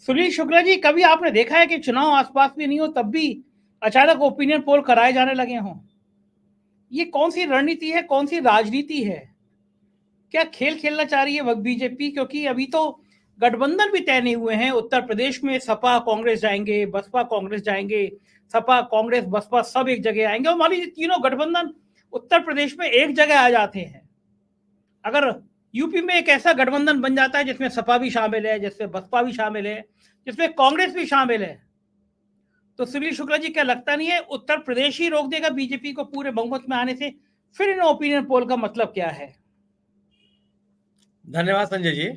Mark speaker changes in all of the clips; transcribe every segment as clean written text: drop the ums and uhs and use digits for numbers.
Speaker 1: सुनील शुक्ला जी, कभी आपने देखा है कि चुनाव आसपास भी नहीं हो तब भी अचानक ओपिनियन पोल कराए जाने लगे हों? ये कौन सी रणनीति है, कौन सी राजनीति है? क्या खेल खेलना चाह रही है बीजेपी? क्योंकि अभी तो गठबंधन भी तय नहीं हुए हैं। उत्तर प्रदेश में सपा कांग्रेस जाएंगे, बसपा कांग्रेस जाएंगे, सपा कांग्रेस बसपा सब एक जगह आएंगे और मान लीजिए तीनों गठबंधन उत्तर प्रदेश में एक जगह आ जाते हैं। अगर यूपी में एक ऐसा गठबंधन बन जाता है जिसमें सपा भी शामिल है, जिसमें बसपा भी शामिल है, जिसमें कांग्रेस भी शामिल है, तो सुनील शुक्ला जी, क्या लगता नहीं है उत्तर प्रदेश ही रोक देगा बीजेपी को पूरे बहुमत में आने से? फिर इन ओपिनियन पोल का मतलब क्या है?
Speaker 2: धन्यवाद संजय जी।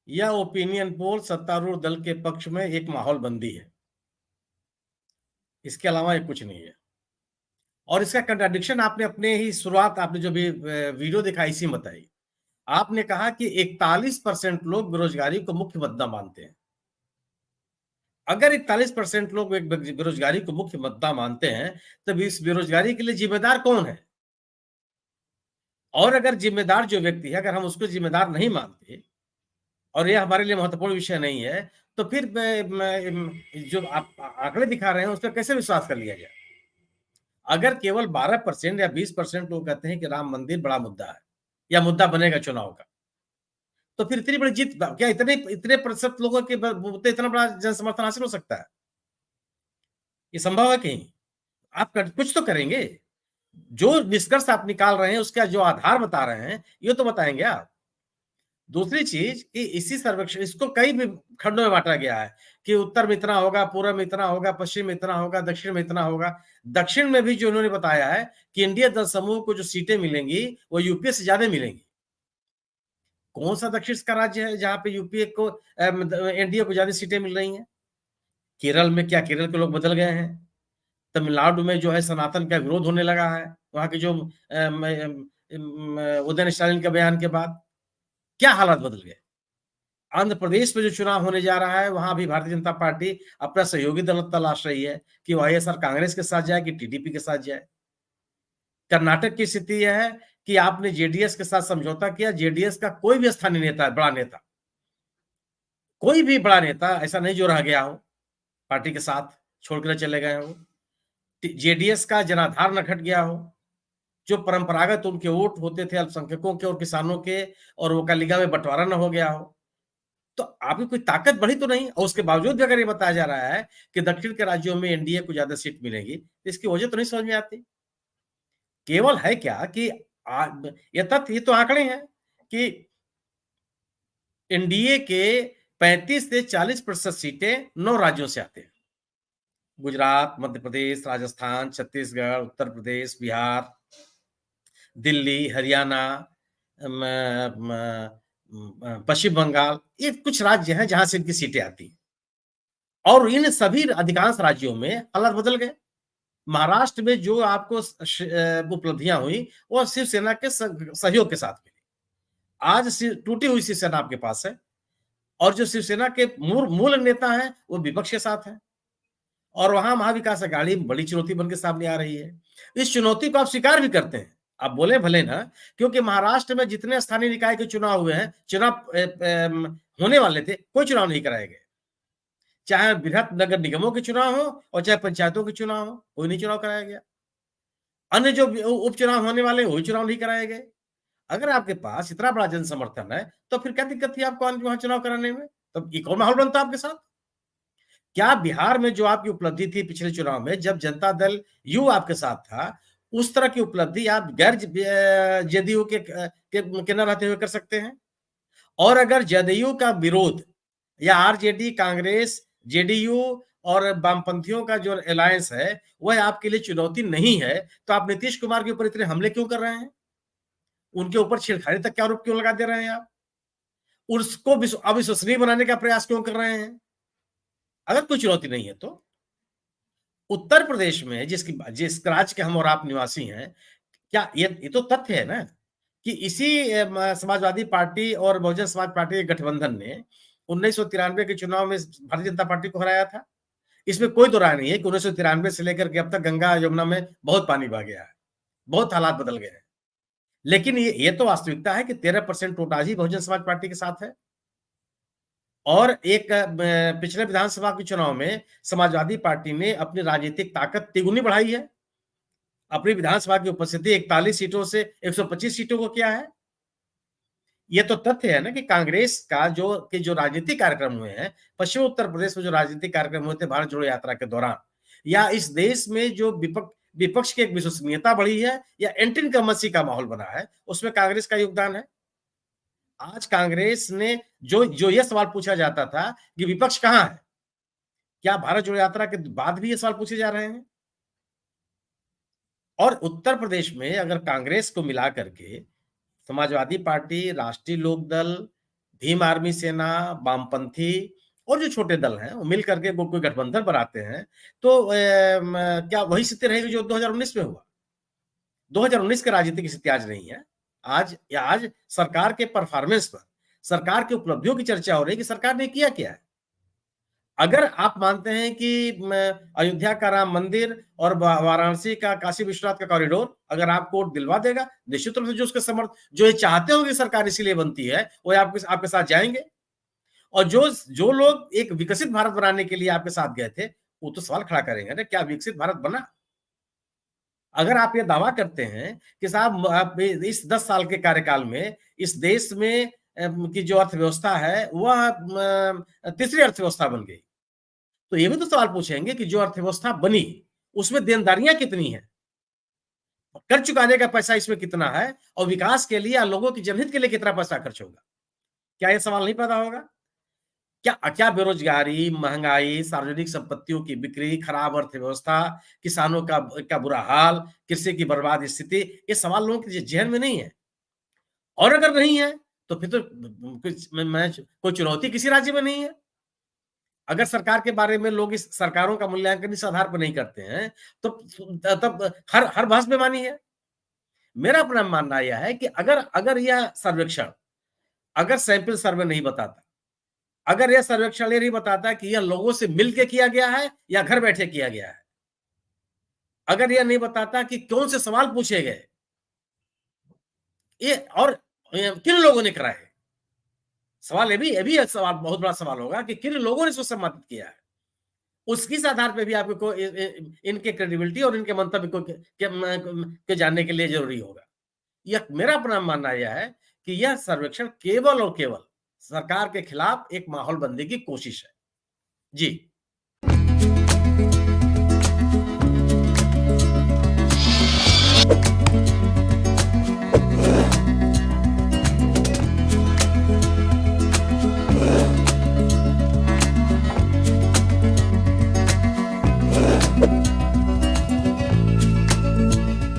Speaker 2: यह ओपिनियन पोल सत्तारूढ़ दल के पक्ष में एक माहौल बंदी है, इसके अलावा ये कुछ नहीं है। और इसका कंट्राडिक्शन आपने अपने ही शुरुआत, आपने जो भी वीडियो दिखाई इसी में बताई। आपने कहा कि 41% लोग बेरोजगारी को मुख्य मुद्दा मानते हैं। अगर 41% लोग बेरोजगारी को मुख्य मुद्दा मानते हैं, तब इस बेरोजगारी के लिए जिम्मेदार कौन है? और अगर जिम्मेदार जो व्यक्ति है, अगर हम उसको जिम्मेदार नहीं मानते और यह हमारे लिए महत्वपूर्ण विषय नहीं है, तो फिर जो आप आंकड़े दिखा रहे हैं उस पर कैसे विश्वास कर लिया जाए? अगर केवल 12% या 20% लोग कहते हैं कि राम मंदिर बड़ा मुद्दा है या मुद्दा बनेगा चुनाव का, तो फिर इतनी बड़ी जीत क्या इतने इतने प्रतिशत लोगों के बलबूते इतना बड़ा जन समर्थन हासिल हो सकता है? ये संभव है कहीं? आप कुछ तो करेंगे। जो निष्कर्ष आप निकाल रहे हैं, उसका जो आधार बता रहे हैं, ये तो बताएंगे आप। दूसरी चीज कि इसी सर्वेक्षण, इसको कई भी खंडों में बांटा गया है कि उत्तर में इतना होगा, पूर्व में इतना होगा, पश्चिम में इतना होगा, दक्षिण में इतना होगा। दक्षिण में भी जो उन्होंने बताया है कि इंडिया दल समूह को जो सीटें मिलेंगी वो यूपीए से ज्यादा मिलेंगी। कौन सा दक्षिण का राज्य है जहां पे यूपीए को एनडीए को ज्यादा सीटें मिल रही हैं? केरल में क्या केरल के लोग बदल गए हैं? तमिलनाडु में जो है सनातन का विरोध होने लगा है, वहां के जो उदयन स्टालिन के बयान के बाद क्या हालात बदल गए? आंध्र प्रदेश में जो चुनाव होने जा रहा है, वहां भी भारतीय जनता पार्टी अपना सहयोगी दल तलाश रही है कि वाईएसआर कांग्रेस के साथ जाए कि टीडीपी के साथ जाए। कर्नाटक की स्थिति यह है कि आपने जेडीएस के साथ समझौता किया। जेडीएस का कोई भी स्थानीय नेता, बड़ा नेता, कोई भी बड़ा नेता ऐसा नहीं जो रह गया हो पार्टी के साथ, छोड़कर चले गए हो। जेडीएस का जनाधार न घट गया हो। जो परंपरागत उनके वोट होते थे अल्पसंख्यकों के और किसानों के, और वो कालीगा में बंटवारा न हो गया हो। तो आपकी कोई ताकत बढ़ी तो नहीं, और उसके बावजूद भी अगर ये बताया जा रहा है कि दक्षिण के राज्यों में एनडीए को ज्यादा सीट मिलेगी, तो इसकी वजह तो नहीं समझ में आती। केवल है क्या कि ये तथ्य, ये तो आंकड़े हैं कि एनडीए के 35 से 40% सीटें 9 राज्यों से आते हैं। गुजरात, मध्य प्रदेश, राजस्थान, छत्तीसगढ़, उत्तर प्रदेश, बिहार, दिल्ली, हरियाणा, पश्चिम बंगाल, ये कुछ राज्य हैं जहां से इनकी सीटें आती हैं। और इन सभी अधिकांश राज्यों में हालात बदल गए। महाराष्ट्र में जो आपको उपलब्धियां हुई वो शिवसेना के सहयोग के साथ मिली। आज टूटी हुई शिवसेना आपके पास है, और जो शिवसेना के मूल नेता हैं वो विपक्ष के साथ हैं, और वहां महाविकास अघाड़ी बड़ी चुनौती बनकर सामने आ रही है। इस चुनौती को आप स्वीकार भी करते हैं, आप बोले भले ना, क्योंकि महाराष्ट्र में जितने स्थानीय निकाय के चुनाव हुए हैं, चुनाव होने वाले थे, कोई चुनाव नहीं कराए गए। चाहे बृहत नगर निगमों के चुनाव हो और चाहे पंचायतों के चुनाव हो, कोई नहीं चुनाव कराया गया। अन्य जो उपचुनाव होने वाले वही चुनाव नहीं कराए गए। अगर आपके पास इतना बड़ा जन समर्थन है, तो फिर क्या दिक्कत थी आपको वहां चुनाव कराने में? तब एक और माहौल बनता आपके साथ। क्या बिहार में जो आपकी उपलब्धि थी पिछले चुनाव में, जब जनता दल यू आपके साथ था, उस तरह की उपलब्धि आप गैर जदयू के न रहते हुए कर सकते हैं? और अगर जदयू का विरोध या आरजेडी, कांग्रेस, जेडीयू और वामपंथियों का जो अलायंस है वह आपके लिए चुनौती नहीं है, तो आप नीतीश कुमार के ऊपर इतने हमले क्यों कर रहे हैं? उनके ऊपर छेड़खानी तक के आरोप क्यों लगा दे रहे हैं आप? उसको अविश्वसनीय बनाने का प्रयास क्यों कर रहे हैं? अगर कोई चुनौती नहीं है तो उत्तर प्रदेश में जिस राज्य के हम और आप निवासी हैं, क्या ये तो तथ्य है ना कि इसी समाजवादी पार्टी और बहुजन समाज पार्टी के गठबंधन ने 1993 के चुनाव में भारतीय जनता पार्टी को हराया था। इसमें कोई दो राय नहीं है कि 1993 से लेकर के अब तक गंगा यमुना में बहुत पानी बह गया है, बहुत हालात बदल गए हैं। लेकिन ये तो वास्तविकता है कि 13% वोट आज ही बहुजन समाज पार्टी के साथ है। और एक पिछले विधानसभा के चुनाव में समाजवादी पार्टी ने अपनी राजनीतिक ताकत तिगुनी बढ़ाई है। अपनी विधानसभा की उपस्थिति 41 सीटों से 125 सीटों को किया है। ये तो तथ्य है ना कि कांग्रेस का जो राजनीतिक कार्यक्रम हुए हैं, पश्चिमी उत्तर प्रदेश में जो राजनीतिक कार्यक्रम हुए थे भारत जोड़ो यात्रा के दौरान, या इस देश में जो विपक्ष की एक विश्वसनीयता बढ़ी है या एंटी इनकम्बेंसी का माहौल बना है, उसमें कांग्रेस का योगदान है। आज कांग्रेस ने जो ये सवाल पूछा जाता था कि विपक्ष कहाँ है? क्या भारत जोड़ो यात्रा के बाद भी ये सवाल पूछे जा रहे हैं? और उत्तर प्रदेश में अगर कांग्रेस को मिला करके समाजवादी पार्टी, राष्ट्रीय लोकदल, भीम आर्मी सेना, वामपंथी और जो छोटे दल हैं, वो मिल करके कोई गठबंधन बनाते हैं, तो क्या वही स्थिति रहेगी जो 2019 में हुआ? 2019 की राजनीतिक स्थिति आज नहीं है। आज सरकार के परफॉर्मेंस पर, सरकार की उपलब्धियों की चर्चा हो रही है कि सरकार ने किया क्या है। अगर आप मानते हैं कि अयोध्या का राम मंदिर और वाराणसी का काशी विश्वनाथ का कॉरिडोर अगर आपको वोट दिलवा देगा, निश्चित रूप से जो ये चाहते हो कि सरकार इसीलिए बनती है, वो आपके साथ जाएंगे। और जो लोग एक विकसित भारत बनाने के लिए आपके साथ गए थे, वो तो सवाल खड़ा करेंगे ना, क्या विकसित भारत बना? अगर आप ये दावा करते हैं कि साहब आप इस 10 साल के कार्यकाल में इस देश में की जो अर्थव्यवस्था है वह तीसरी अर्थव्यवस्था बन गई, तो ये भी तो सवाल पूछेंगे कि जो अर्थव्यवस्था बनी उसमें देनदारियां कितनी हैं, कर चुकाने का पैसा इसमें कितना है, और विकास के लिए या लोगों की जनहित के लिए कितना पैसा खर्च होगा? क्या ये सवाल नहीं पैदा होगा? क्या क्या बेरोजगारी, महंगाई, सार्वजनिक संपत्तियों की बिक्री, खराब अर्थव्यवस्था, किसानों का बुरा हाल, कृषि की बर्बाद स्थिति, ये सवाल लोगों के जेहन में नहीं है। और अगर नहीं है तो फिर तो कोई चुनौती किसी राज्य में नहीं है। अगर सरकार के बारे में लोग इस सरकारों का मूल्यांकन इस आधार पर नहीं करते हैं, तो तब हर बहस बेमानी है। मेरा अपना मानना यह है कि अगर यह सर्वेक्षण, अगर सैंपल सर्वे नहीं बताता, अगर यह सर्वेक्षण ये नहीं बताता कि यह लोगों से मिलकर किया गया है या घर बैठे किया गया है, अगर यह नहीं बताता कि कौन से सवाल पूछे गए, ये और किन लोगों ने कराए, सवाल ये भी एक सवाल, बहुत बड़ा सवाल होगा कि किन लोगों ने इसको सम्मानित किया है। उसकी इस आधार पे भी आपको इनके क्रेडिबिलिटी और इनके मंतव्य को जानने के लिए जरूरी होगा। यह मेरा अपना मानना यह है कि यह सर्वेक्षण केवल और केवल सरकार के खिलाफ एक माहौल बनने की कोशिश है। जी।